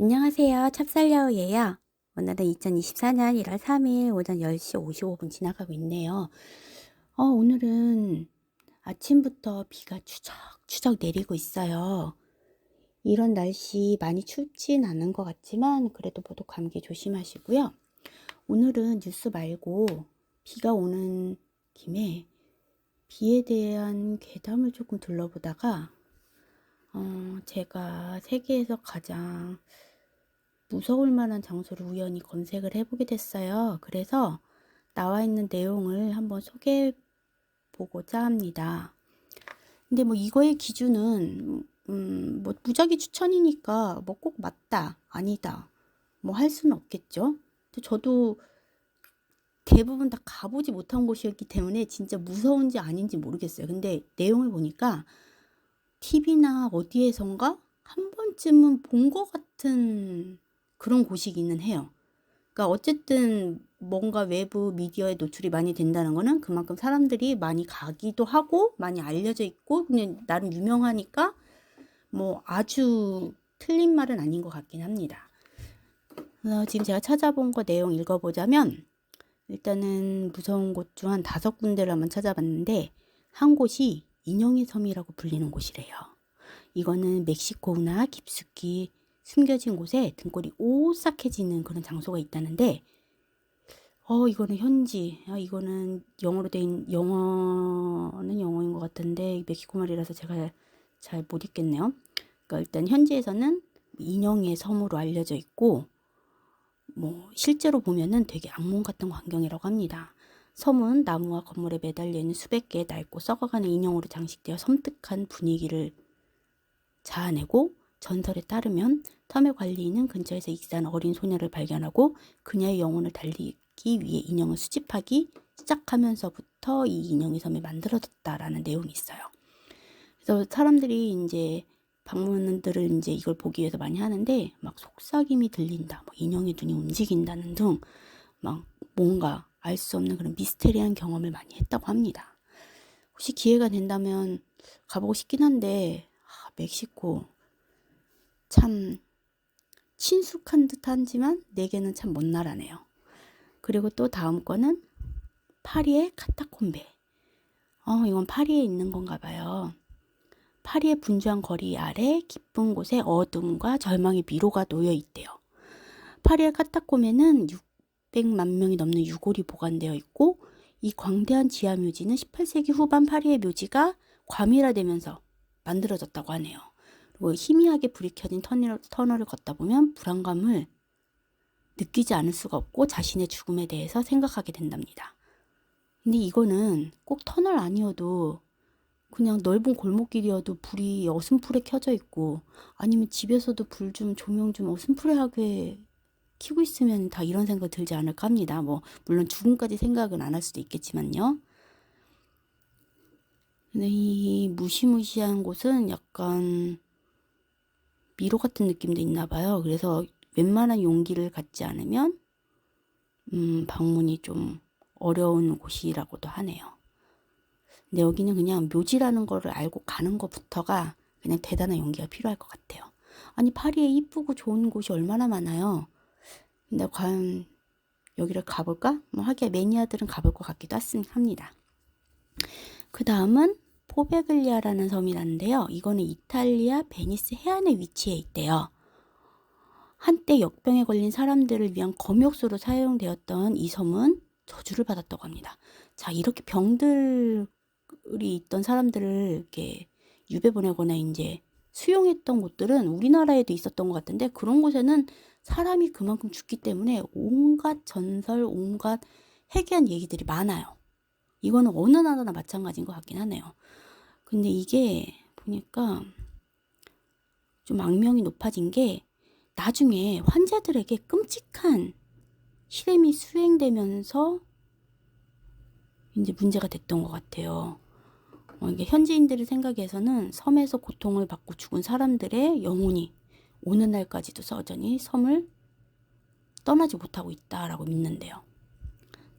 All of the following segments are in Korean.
안녕하세요. 찹쌀여우예요. 오늘은 2024년 1월 3일 오전 10시 55분 지나가고 있네요. 오늘은 아침부터 비가 추적추적 내리고 있어요. 이런 날씨 많이 춥진 않은 것 같지만 그래도 모두 감기 조심하시고요. 오늘은 뉴스 말고 비가 오는 김에 비에 대한 괴담을 조금 둘러보다가 제가 세계에서 가장 무서울 만한 장소를 우연히 검색을 해보게 됐어요. 그래서 나와 있는 내용을 한번 소개해 보고자 합니다. 근데 뭐 이거의 기준은 뭐 무작위 추천이니까 뭐 꼭 맞다, 아니다 뭐 할 수는 없겠죠. 근데 저도 대부분 다 가보지 못한 곳이었기 때문에 진짜 무서운지 아닌지 모르겠어요. 근데 내용을 보니까 TV나 어디에선가 한 번쯤은 본 것 같은 그런 곳이기는 해요. 그러니까 어쨌든 뭔가 외부 미디어에 노출이 많이 된다는 거는 그만큼 사람들이 많이 가기도 하고 많이 알려져 있고 그냥 나름 유명하니까 뭐 아주 틀린 말은 아닌 것 같긴 합니다. 그래서 지금 제가 찾아본 거 내용 읽어보자면 일단은 무서운 곳 중 한 5군데를 한번 찾아봤는데 한 곳이 인형의 섬이라고 불리는 곳이래요. 이거는 멕시코나 깊숙이 숨겨진 곳에 등골이 오싹해지는 그런 장소가 있다는데 이거는 현지, 이거는 영어로 된 영어는 영어인 것 같은데 멕시코 말이라서 제가 잘 못 읽겠네요. 그러니까 일단 현지에서는 인형의 섬으로 알려져 있고 뭐 실제로 보면은 되게 악몽 같은 광경이라고 합니다. 섬은 나무와 건물에 매달려 있는 수백 개의 낡고 썩어가는 인형으로 장식되어 섬뜩한 분위기를 자아내고 전설에 따르면 섬의 관리인은 근처에서 익사한 어린 소녀를 발견하고 그녀의 영혼을 달리기 위해 인형을 수집하기 시작하면서부터 이 인형의 섬이 만들어졌다라는 내용이 있어요. 그래서 사람들이 이제 방문들을 이제 이걸 보기 위해서 많이 하는데 막 속삭임이 들린다, 뭐 인형의 눈이 움직인다는 등 막 뭔가 알 수 없는 그런 미스테리한 경험을 많이 했다고 합니다. 혹시 기회가 된다면 가보고 싶긴 한데 멕시코 참 친숙한 듯하지만 내게는 참 먼 나라네요. 그리고 또 다음 거는 파리의 카타콤베. 이건 파리에 있는 건가 봐요. 파리의 분주한 거리 아래 깊은 곳에 어둠과 절망의 미로가 놓여 있대요. 파리의 카타콤에는 600만 명이 넘는 유골이 보관되어 있고 이 광대한 지하 묘지는 18세기 후반 파리의 묘지가 과밀화되면서 만들어졌다고 하네요. 그리고 희미하게 불이 켜진 터널을 걷다 보면 불안감을 느끼지 않을 수가 없고 자신의 죽음에 대해서 생각하게 된답니다. 근데 이거는 꼭 터널 아니어도 그냥 넓은 골목길이어도 불이 어슴푸레 켜져 있고 아니면 집에서도 불 좀 조명 좀 어슴푸레하게 켜고 있으면 다 이런 생각 들지 않을까 합니다. 뭐 물론 죽음까지 생각은 안 할 수도 있겠지만요. 근데 이 무시무시한 곳은 약간 미로 같은 느낌도 있나 봐요. 그래서 웬만한 용기를 갖지 않으면 방문이 좀 어려운 곳이라고도 하네요. 근데 여기는 그냥 묘지라는 거를 알고 가는 것부터가 그냥 대단한 용기가 필요할 것 같아요. 아니 파리에 이쁘고 좋은 곳이 얼마나 많아요. 근데 과연 여기를 가볼까? 뭐 하기야 매니아들은 가볼 것 같기도 합니다. 그 다음은 포베글리아라는 섬이라는데요. 이거는 이탈리아 베니스 해안에 위치해 있대요. 한때 역병에 걸린 사람들을 위한 검역소로 사용되었던 이 섬은 저주를 받았다고 합니다. 자, 이렇게 병들이 있던 사람들을 이렇게 유배 보내거나 이제 수용했던 곳들은 우리나라에도 있었던 것 같은데 그런 곳에는 사람이 그만큼 죽기 때문에 온갖 전설, 온갖 해괴한 얘기들이 많아요. 이거는 어느 나라나 마찬가지인 것 같긴 하네요. 근데 이게 보니까 좀 악명이 높아진 게 나중에 환자들에게 끔찍한 실험이 수행되면서 이제 문제가 됐던 것 같아요. 이게 현지인들의 생각에서는 섬에서 고통을 받고 죽은 사람들의 영혼이 오는 날까지도 여전히 섬을 떠나지 못하고 있다라고 믿는데요.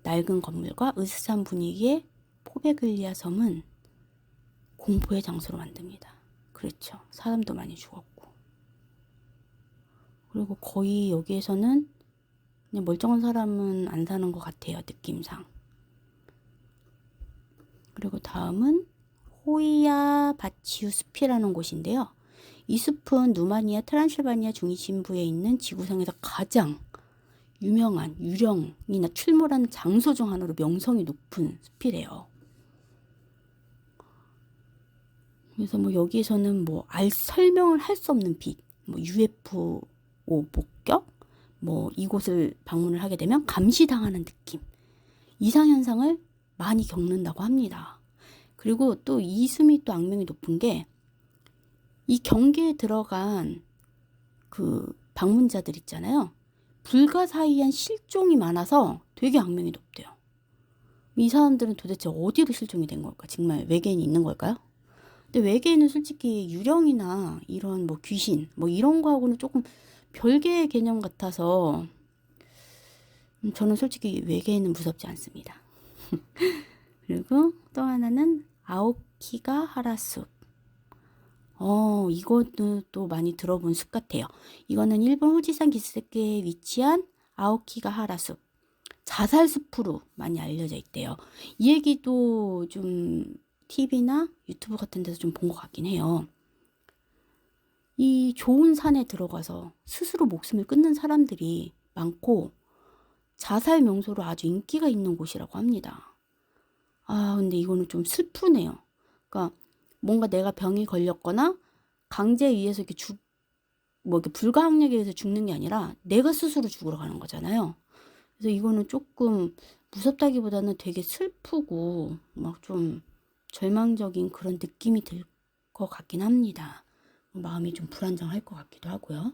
낡은 건물과 으스스한 분위기의 포베글리아 섬은 공포의 장소로 만듭니다. 그렇죠. 사람도 많이 죽었고. 그리고 거의 여기에서는 그냥 멀쩡한 사람은 안 사는 것 같아요, 느낌상. 그리고 다음은 호이아 바치우 숲이라는 곳인데요. 이 숲은 루마니아 트란실바니아 중심부에 있는 지구상에서 가장 유명한 유령이나 출몰하는 장소 중 하나로 명성이 높은 숲이래요. 그래서 뭐 여기에서는 뭐 설명을 할 수 없는 빛, 뭐 UFO 목격, 뭐 이곳을 방문을 하게 되면 감시당하는 느낌, 이상현상을 많이 겪는다고 합니다. 그리고 또 이 숨이 또 악명이 높은 게 이 경계에 들어간 그 방문자들 있잖아요. 불가사의한 실종이 많아서 되게 악명이 높대요. 이 사람들은 도대체 어디로 실종이 된 걸까? 정말 외계인이 있는 걸까요? 근데 외계인은 솔직히 유령이나 이런 뭐 귀신 뭐 이런 거하고는 조금 별개의 개념 같아서 저는 솔직히 외계인은 무섭지 않습니다. 그리고 또 하나는 아오키가 하라숲. 이것도 또 많이 들어본 숲 같아요. 이거는 일본 후지산 기슭계에 위치한 아오키가하라 숲, 자살 숲으로 많이 알려져 있대요. 이 얘기도 좀 TV나 유튜브 같은 데서 좀 본 것 같긴 해요. 이 좋은 산에 들어가서 스스로 목숨을 끊는 사람들이 많고 자살 명소로 아주 인기가 있는 곳이라고 합니다. 근데 이거는 좀 슬프네요. 그러니까 뭔가 내가 병이 걸렸거나 강제에 의해서 이렇게 이렇게 불가항력에 의해서 죽는 게 아니라 내가 스스로 죽으러 가는 거잖아요. 그래서 이거는 조금 무섭다기보다는 되게 슬프고 막 좀 절망적인 그런 느낌이 들 것 같긴 합니다. 마음이 좀 불안정할 것 같기도 하고요.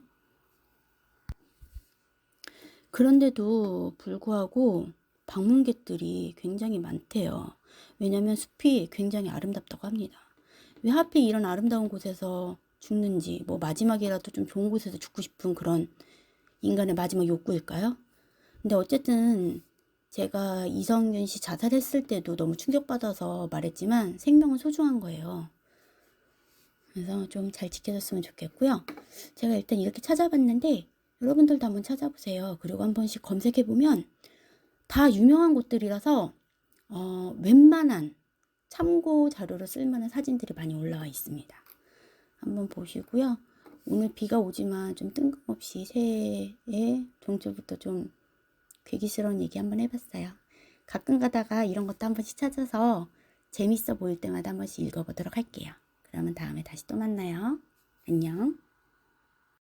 그런데도 불구하고 방문객들이 굉장히 많대요. 왜냐면 숲이 굉장히 아름답다고 합니다. 왜 하필 이런 아름다운 곳에서 죽는지, 뭐 마지막이라도 좀 좋은 곳에서 죽고 싶은 그런 인간의 마지막 욕구일까요? 근데 어쨌든 제가 이성균 씨 자살했을 때도 너무 충격받아서 말했지만 생명은 소중한 거예요. 그래서 좀 잘 지켜줬으면 좋겠고요. 제가 일단 이렇게 찾아봤는데 여러분들도 한번 찾아보세요. 그리고 한 번씩 검색해보면 다 유명한 곳들이라서 웬만한 참고 자료로 쓸만한 사진들이 많이 올라와 있습니다. 한번 보시고요. 오늘 비가 오지만 좀 뜬금없이 새해 종초부터 좀 괴기스러운 얘기 한번 해봤어요. 가끔 가다가 이런 것도 한 번씩 찾아서 재밌어 보일 때마다 한 번씩 읽어보도록 할게요. 그러면 다음에 다시 또 만나요. 안녕.